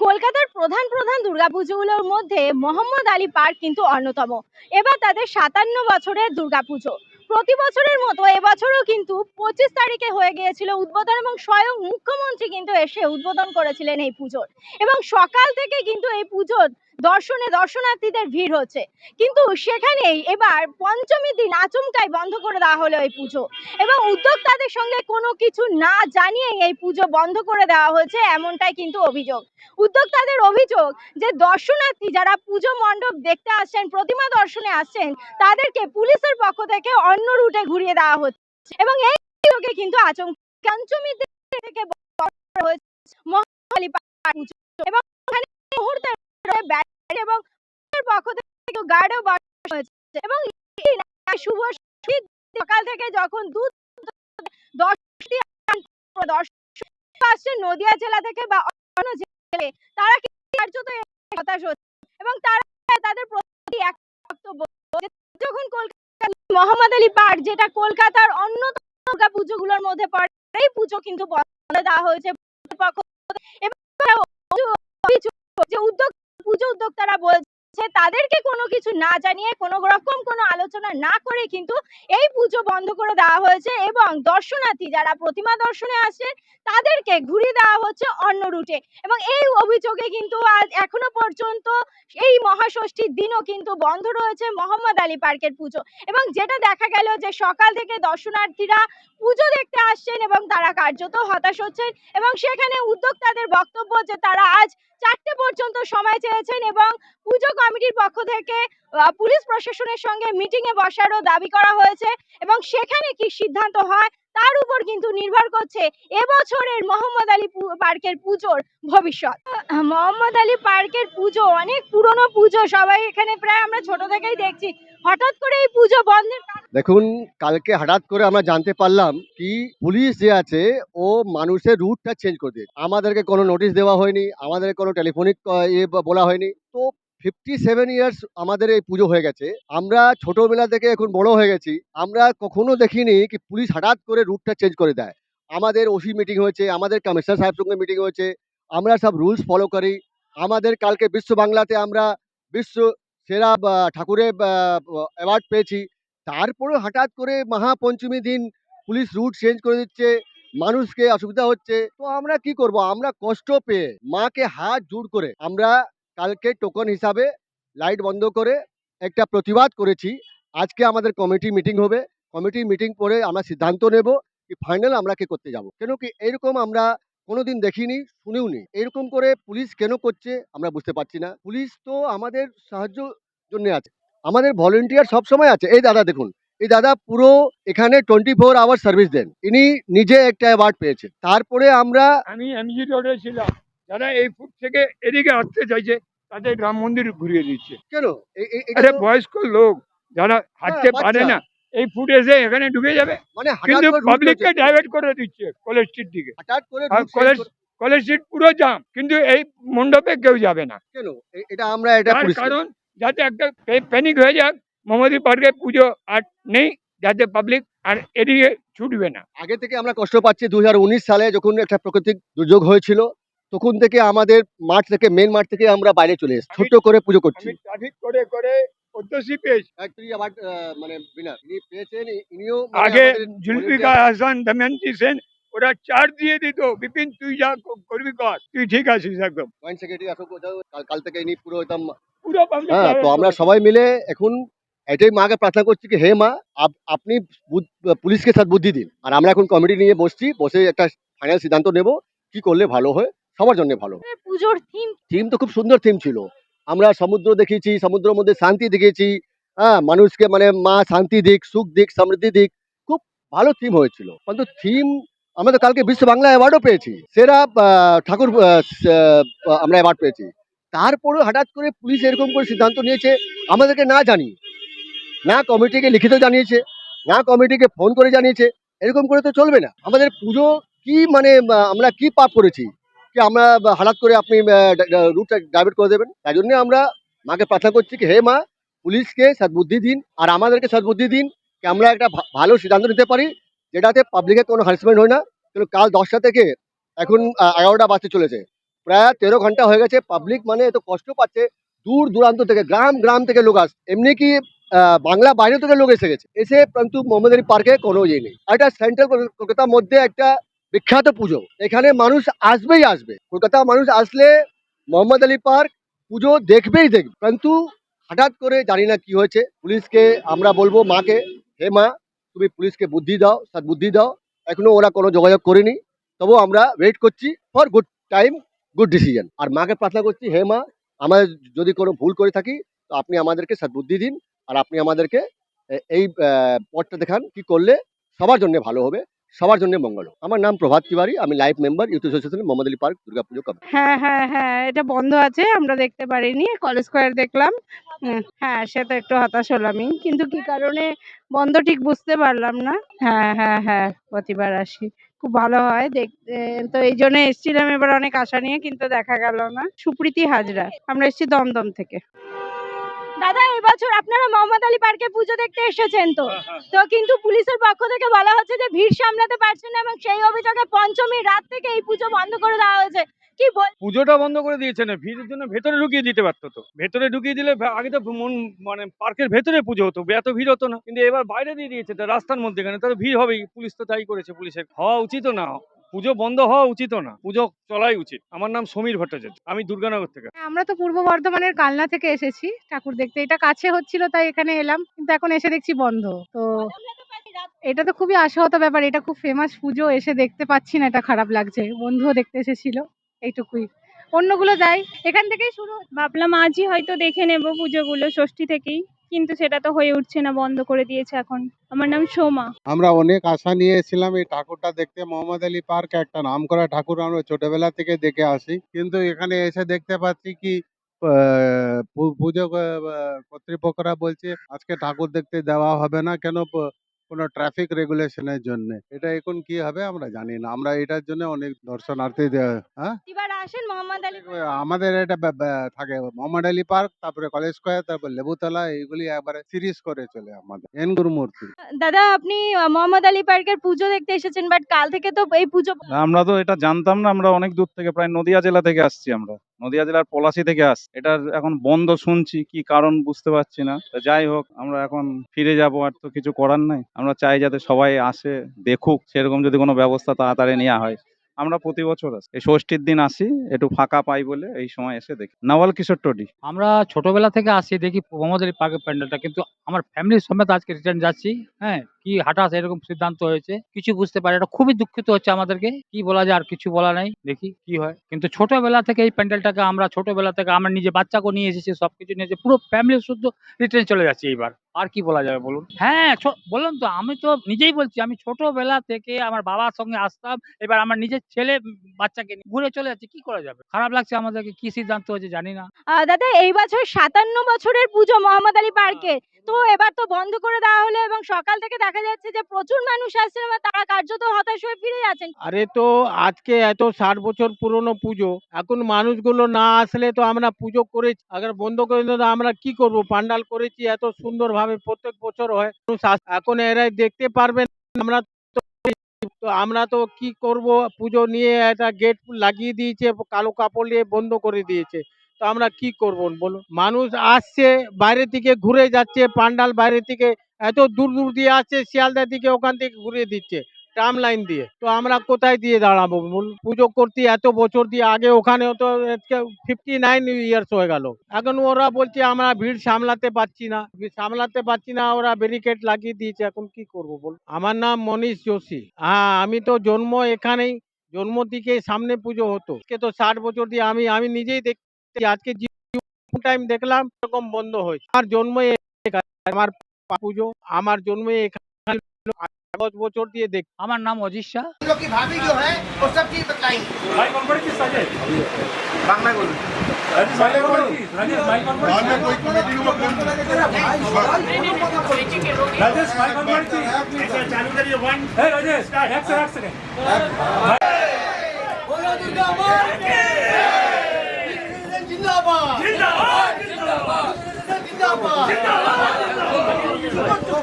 কলকাতার প্রধান প্রধান দুর্গাপুজোগুলোর মধ্যে মোহাম্মদ আলী পার্ক কিন্তু অন্যতম। এবার তাদের 57 বছরের দুর্গাপুজো। প্রতি বছরের মতো এবছরও কিন্তু 25 তারিখে হয়ে গিয়েছিল উদ্বোধন, এবং স্বয়ং মুখ্যমন্ত্রী কিন্তু এসে উদ্বোধন করেছিলেন এই পুজোর। এবং সকাল থেকে কিন্তু এই পুজোর দর্শনার্থীদের ভিড় হচ্ছে। কিন্তু সেখানেই এবার পঞ্চমীর দিন আচমকাই বন্ধ করে দেওয়া হলো এই পুজো, এবং উদ্যোক্তাদের সঙ্গে কোনো কিছু না জানিয়ে এই পুজো বন্ধ করে দেওয়া হয়েছে, এমনটাই কিন্তু অভিযোগ। উদ্যোক্তাদের অভিযোগ যে দর্শনার্থী যারা পুজো মণ্ডপ দেখতে আসছেন, প্রতিমা দর্শনে আসছেন, তাদেরকে পুলিশের পক্ষ থেকে অন্য রুটে ঘুরিয়ে দেওয়া হচ্ছে, এবং এই অভিযোগে কিন্তু আচমকা পঞ্চমী থেকে বন্ধ হয়েছে মোহাম্মদ আলী পার্ক পুজো। এবং ওখানে মুহূর্তে এবং পক্ষ থেকে গার্ডও বসানো হয়েছে। এবং শুভ সকাল থেকে যখন আসছে নদিয়া জেলা থেকে বা অন্য জেলা, তারা কার্যত হতাশ হচ্ছে, এবং তারা তাদের প্রতি এক বক্তব্য, যখন কলকাতা মোহাম্মদ আলী পার্ক, যেটা কলকাতার অন্যতম দুর্গা পুজোগুলোর মধ্যে পড়ে, এই পুজো কিন্তু বন্ধ দেওয়া হয়েছে। যে পুজো উদ্যোক্তারা বলছে তাদেরকে কোনো কিছু না জানিয়ে, কোনো রকম কোনো আলোচনা না করে কিন্তু এই পুজো বন্ধ করে দেওয়া হয়েছে, এবং দর্শনার্থী যারা প্রতিমা দর্শনে আসেন তাদেরকে ঘুরিয়ে দেওয়া হচ্ছে অন্য রুটে। এবং এই অভিযোগে কিন্তু আজ এখনো পর্যন্ত এই মহাষষ্ঠীর দিনও কিন্তু বন্ধ রয়েছে মোহাম্মদ আলী পার্কের পুজো। এবং যেটা দেখা গেল যে সকাল থেকে দর্শনার্থীরা পুজো দেখতে আসছেন এবং তারা কার্যত হতাশ হচ্ছেন, এবং সেখানে উদ্যোক্তাদের বক্তব্য যে তারা আজ 4টে পর্যন্ত সময় চেয়েছেন, এবং পুজো কমিটির পক্ষ থেকে পুলিশ প্রশাসনের সঙ্গে মিটিং এ বসারও দাবি করা হয়েছে, এবং সেখানে কি সিদ্ধান্ত হয় তার উপর কিন্তু নির্ভর করছে এবছরের মোহাম্মদ আলী পার্কের পুজোর ভবিষ্যৎ। মোহাম্মদ আলী পার্কের পুজো অনেক পুরনো পুজো, সবাই এখানে প্রায় আমরা ছোট থেকেই দেখছি। হঠাৎ করে এই পুজো বন্ধের দেখুন, কালকে হঠাৎ করে আমরা জানতে পারলাম কি পুলিশ যে আছে ও মানুষের রুটটা চেঞ্জ করে দিয়েছে। আমাদেরকে কোনো নোটিশ দেওয়া হয়নি, আমাদের কোনো টেলিফোনিক বলা হয়নি। তো 57 ইয়ার্স আমাদের এই পুজো হয়ে গেছে, আমরা ছোটবেলা থেকে এখন বড় হয়ে গেছি, আমরা কখনো দেখিনি কি পুলিশ হঠাৎ করে রুটটা চেঞ্জ করে দেয়। আমাদের ওসি মিটিং হয়েছে, আমাদের কমিশনার সাহেব সঙ্গে মিটিং হয়েছে, আমরা সব রুলস ফলো করি। আমাদের কালকে বিশ্ব বাংলাতে আমরা বিশ্ব সেরা ঠাকুরের অ্যাওয়ার্ড পেয়েছি। তারপরে হঠাৎ করে মহাপঞ্চমী দিন পুলিশ রুট চেঞ্জ করে দিচ্ছে, মানুষকে অসুবিধা হচ্ছে। তো আমরা কি করব? আমরা কষ্ট পেয়ে মাকে হাত জোড় করে আমরা কালকে টোকন হিসাবে লাইট বন্ধ করে একটা প্রতিবাদ করেছি। আজকে আমাদের কমিটি মিটিং হবে, কমিটি মিটিং পরে আমরা সিদ্ধান্ত নেব কি ফাইনাল আমরা কি করতে যাব। কেন কি এরকম আমরা কোনোদিন দেখিনি, শুনেও নি। এরকম করে পুলিশ কেন করছে আমরা বুঝতে পারছি না। পুলিশ তো আমাদের সাহায্য জন্য আছে, আমাদের ভলেন্টিয়ার সব সময় আছে। এই দাদা দেখুন, এই দাদা পুরো এখানে 24 আওয়ার সার্ভিস দেন, ইনি নিজে একটা অ্যাওয়ার্ড পেয়েছে। তারপরে আমি এমজি রোডে ছিলাম, যারা এই ফুট থেকে এদিকে আসতে চাইছে তাদের রাম মন্দির ঘুরিয়ে দিচ্ছে। কেন আরে বয়স্ক লোক যারা হাঁটতে পারে বাচ্চা না, এই ফুট এসে এখানে ঢুকে যাবে, মানে হঠাৎ কিন্তু করে route পাবলিককে change করে- ডাইভার্ট করে দিচ্ছে কলেজ স্ট্রিট দিকে। হঠাৎ করে আর route change করে- কলেজ স্ট্রিট পুরো জাম, কিন্তু এই মণ্ডপে কেউ যাবে না। কেন এটা আমরা এটা তার পুলিশ কারণ যাতে একটা প্যানিক হয়ে যাক, মোহাম্মদী পার্কে পুজো আর নেই, যাতে পাবলিক আর এদিকে ছুটবে না। আগে থেকে আমরা কষ্ট পাচ্ছি। 2019 সালে যখন একটা প্রাকৃতিক দুর্যোগ হয়েছিল, তখন থেকে আমাদের মাঠ থেকে মেন মাঠ থেকে আমরা বাইরে চলে এসেছি, ছোট্ট করে পুজো করছি। আমি ট্রাফিক করে করে পদ্মশ্রী পেয়েছি। তিনি আবার মানে winner, ইনি পেয়েছেন, ইনিও মানে আগে আমাদের জুলফিকার volunteer- হাসান, দময়ন্তী সেন, ওরা চার্জ দিয়ে দিত, বিপিন তুই যা করবি কর, তুই ঠিক আছিস একদম। জয়েন্ট সেক্রেটারি অশোক ওঝা কাল থেকে ইনি পুরো একদম। পুরো পাবলিক। হ্যাঁ, তো আমরা সবাই মিলে এখন এটাই মাকে প্রার্থনা করছি কি হে মা, আপনি পুলিশকে সাথ বুদ্ধি দিন। আর আমরা এখন কমিটি নিয়ে বসছি, বসে একটা ফাইনাল সিদ্ধান্ত নেব কি করলে ভালো হয়, সবার জন্য ভালো। পুজোর থিম থিম তো খুব সুন্দর থিম ছিল। আমরা সমুদ্র দেখিয়েছি, সমুদ্রের মধ্যে শান্তি দেখিয়েছি। হ্যাঁ, মানুষকে মানে মা শান্তি দিক, সুখ দিক, সমৃদ্ধি দিক, খুব ভালো থিম হয়েছিল। কিন্তু থিম আমরা তো কালকে বিশ্ব বাংলা অ্যাওয়ার্ডও পেয়েছি, সেরা ঠাকুর আমরা অ্যাওয়ার্ড পেয়েছি। তারপরেও হঠাৎ করে পুলিশ এরকম করে সিদ্ধান্ত নিয়েছে আমাদেরকে না জানিয়ে, না কমিটিকে লিখিত জানিয়েছে, না কমিটিকে ফোন করে জানিয়েছে। এরকম করে তো চলবে না। আমাদের পুজো কি মানে আমরা কি পাপ করেছি কি আমরা হঠাৎ করে আপনি রুটটা ডাইভার্ট করে দেবেন? তাই জন্য আমরা মাকে প্রার্থনা করছি কি হে মা, পুলিশকে সদ্বুদ্ধি দিন আর আমাদেরকে সদ্বুদ্ধি দিন কি আমরা একটা ভালো সিদ্ধান্ত নিতে পারি, যেটাতে পাবলিকের কোনো হ্যারাসমেন্ট হয় না। কিন্তু কাল 10টা থেকে এখন 11টা বাজতে চলেছে, প্রায় 13 ঘন্টা হয়ে গেছে, পাবলিক মানে এত কষ্ট পাচ্ছে, দূর দূরান্ত থেকে গ্রাম গ্রাম থেকে লোক আসছে, এমনি কি বাংলা বাইরে থেকে লোক এসে গেছে, এসে কিন্তু মোহাম্মদ আলী পার্কে কোনো ইয়ে নেই। আর এটা সেন্ট্রাল কলকাতার মধ্যে একটা বিখ্যাত পুজো, এখানে মানুষ আসবেই আসবে, কলকাতা মানুষ আসলে মোহাম্মদ আলী পার্ক পুজো দেখবেই দেখবে। কিন্তু হঠাৎ করে জানি না কি হয়েছে, পুলিশকে আমরা বলবো মাকে, হে মা তুমি পুলিশকে বুদ্ধি দাও, বুদ্ধি দাও, এখনো ওরা কোনো যোগাযোগ করেনি, তবুও আমরা ওয়েট করছি for good time, good decision. আর মাকে প্রার্থনা করছি, হে মা আমাদের যদি কোনো ভুল করে থাকি তো আপনি আমাদেরকে সদ্বুদ্ধি দিন, আর আপনি আমাদেরকে এই পথটা দেখান কি করলে সবার জন্য ভালো হবে, সবার জন্য মঙ্গল হবে। আমার নাম প্রভাত তিওয়ারি, আমি live member youth association Mohammad Ali park Durga Puja committee. হ্যাঁ হ্যাঁ হ্যাঁ, এটা বন্ধ আছে, আমরা দেখতে পারিনি, কলেজ স্কোয়ার দেখলাম। হ্যাঁ, সে তো একটু হতাশ হলামই, কিন্তু কি কারণে বন্ধ ঠিক বুঝতে পারলাম না। হ্যাঁ হ্যাঁ হ্যাঁ, প্রতিবার আসি, খুব ভালো হয় দেখতে, তো এই জন্য এসেছিলাম এবার অনেক আশা নিয়ে, কিন্তু দেখা গেল না। সুপ্রীতি হাজরা, আমরা এসেছি দমদম থেকে। দাদা এবছর আপনারা মোহাম্মদ আলী পার্কে পুজো দেখতে এসেছেন তো, তো কিন্তু পুলিশের পক্ষ থেকে বলা হচ্ছে যে ভিড় সামলাতে পারছেন না, এবং সেই অভিযোগে পঞ্চমীর রাত থেকে এই পুজো বন্ধ করে দেওয়া হয়েছে, কি বল? পুজোটা বন্ধ করে দিয়েছে না, ভিড়ের জন্য ভেতরে ঢুকিয়ে দিতে পারতো তো, ভেতরে ঢুকিয়ে দিলে আগে তো মন মানে পার্কের ভেতরে পুজো হতো, এত ভিড় হতো না, কিন্তু এবার বাইরে দিয়ে দিয়েছে, তো রাস্তার মধ্যে এখানে তাহলে ভিড় হবেই, পুলিশ তো তাই করেছে, পুলিশের হওয়া উচিত না, পুজো বন্ধ হওয়া উচিত না, পুজো চলাই উচিত। আমার নাম সমীর ভট্টাচার্য, আমি দুর্গানগর থেকে। হ্যাঁ, আমরা তো পূর্ব বর্ধমানের কালনা থেকে এসেছি ঠাকুর দেখতে, এটা কাছে হচ্ছিল তাই এখানে এলাম, কিন্তু এখন এসে দেখছি বন্ধ। তো এটা তো খুবই আশাহত ব্যাপার, এটা খুব ফেমাস পুজো, এসে দেখতে পাচ্ছি না, এটা খারাপ লাগছে। বন্ধুও দেখতে এসেছিল, এইটুকুই। অন্যগুলো যাই, এখান থেকেই শুরু। ভাবলাম আজই হয়তো দেখে নেব পুজোগুলো ষষ্ঠী থেকেই, কিন্তু সেটা তো হয়ে উঠছে না, বন্ধ করে দিয়েছে এখন। আমার নাম সোমা। আমরা অনেক আশা নিয়ে এসেছিলাম এই ঠাকুরটা দেখতে। মোহাম্মদ আলী পার্ক একটা নামকরা ঠাকুর, আমরা ছোটবেলা থেকে দেখে আসি, কিন্তু এখানে এসে দেখতে পাচ্ছি কি পুজো কর্তৃপক্ষরা বলছে আজকে ঠাকুর দেখতে দেওয়া হবে না, কেন কোনো ট্রাফিক রেগুলেশনের জন্য। এটা এখন কি হবে আমরা জানি না, আমরা এটার জন্য অনেক দর্শনার্থী হ্যাঁ এবার আসেন মোহাম্মদ আলী আমাদের এটা থাকে মোহাম্মদ আলী পার্ক, তারপরে কলেজ স্কোয়ার, তারপর লেবুতলা, এইগুলি একবারে সিরিজ করে চলে আমাদের এন গুরুমূর্তি। দাদা আপনি মোহাম্মদ আলী পার্কের পুজো দেখতে এসেছেন, বাট কাল থেকে তো এই পুজো আমরা তো এটা জানতাম না, আমরা অনেক দূর থেকে প্রায় নদিয়া জেলা থেকে আসছি, আমরা নদিয়া জেলার পলাশী থেকে আসছি, এটার এখন বন্ধ শুনছি, কি কারণ বুঝতে পারছি না। তো যাই হোক, আমরা এখন ফিরে যাব, আর তো কিছু করার নাই, আমরা চাই যাতে সবাই আসে দেখুক, সেরকম যদি কোনো ব্যবস্থা তাড়াতাড়ি নেওয়া হয়। আমরা প্রতি বছর আসি, এই ষষ্ঠীর দিন আসি, একটু ফাঁকা পাই বলে এই সময় এসে দেখি। নওয়াল কিশোর টডি। আমরা ছোটবেলা থেকে আসি, দেখি মোহাম্মদ আলী পার্কের প্যান্ডেলটা, কিন্তু আমার ফ্যামিলির সমেত আজকে রিটার্ন যাচ্ছি। হ্যাঁ, কি হঠাৎ এরকম সিদ্ধান্ত হয়েছে কিছু বুঝতে পারি, এটা খুবই দুঃখিত হচ্ছে আমাদেরকে, কি বলা যায়, আর কিছু বলা নাই, দেখি কি হয়। কিন্তু ছোটবেলা থেকে এই প্যান্ডেলটাকে আমরা ছোটবেলা থেকে আমরা নিজে বাচ্চাকে নিয়ে এসেছি, সবকিছু নিয়ে এসেছি, পুরো ফ্যামিলি শুদ্ধ রিটার্ন চলে যাচ্ছি এইবার। আর কি বলা যাবে বলুন? হ্যাঁ, বললাম তো, আমি তো নিজেই বলছি, আমি ছোটবেলা থেকে আমার বাবার সঙ্গে আসতাম, এবার আমার নিজের ছেলে বাচ্চাকে নিয়ে ঘুরে চলে যাচ্ছে, কি করা যাবে? খারাপ লাগছে আমাদেরকে, কি সিদ্ধান্ত হয়েছে জানি না। দাদা এই বছর 57 বছরের পুজো মোহাম্মদ আলী পার্কে, তো এবার তো বন্ধ করে দেওয়া হলো, এবং সকাল থেকে দেখা যাচ্ছে যে প্রচুর মানুষ আসছেন এবং তারা কার্যত হতাশ হয়ে ফিরে যাচ্ছেন। আরে তো আজকে এত 60 বছর পুরনো পুজো, এখন মানুষগুলো না আসলে তো আমরা পুজো করেছি, আগে বন্ধ করে দিলে তো আমরা কি করব? পান্ডাল করেছি এত সুন্দরভাবে, প্রত্যেক বছর হয়, মানুষ এখন এরাই দেখতে পারবেন, আমরা তো আমরা তো কি করব? পুজো নিয়ে একটা গেট লাগিয়ে দিয়েছে, কালো কাপড় দিয়ে বন্ধ করে দিয়েছে, তো আমরা কি করব বলুন? মানুষ আসছে বাইরে থেকে, ঘুরে যাচ্ছে, পান্ডাল বাইরে থেকে এত দূর দূর দিয়ে আসছে, শিয়ালদা দিকে, ওখান থেকে ঘুরিয়ে দিচ্ছে ট্রাম লাইন দিয়ে, তো আমরা কোথায় দিয়ে দাঁড়াবো বলুন? পুজো করতে এত বছর দিয়ে, আগে ওখানেও তো 59 ইয়ার্স হয়ে গেল, এখন ওরা বলছে আমরা ভিড় সামলাতে পারছি না, ওরা ব্যারিকেড লাগিয়ে দিয়েছে, এখন কি করব বল? আমার নাম মনীষ যোশী। হ্যাঁ, আমি তো জন্ম এখানেই, জন্ম থেকে সামনে পুজো হতো, আজকে তো 60 বছর দিয়ে আমি নিজেই দেখছি, আজকে টাইম দেখলাম এরকম বন্ধ হয়েছে। আমার জন্ম আমার পুজো, আমার জন্ম এখানে 10 বছর দিয়ে দেখ। আমার নাম অজিত শাহ। जिंदाबाद जिंदाबाद जिंदाबाद जिंदाबाद।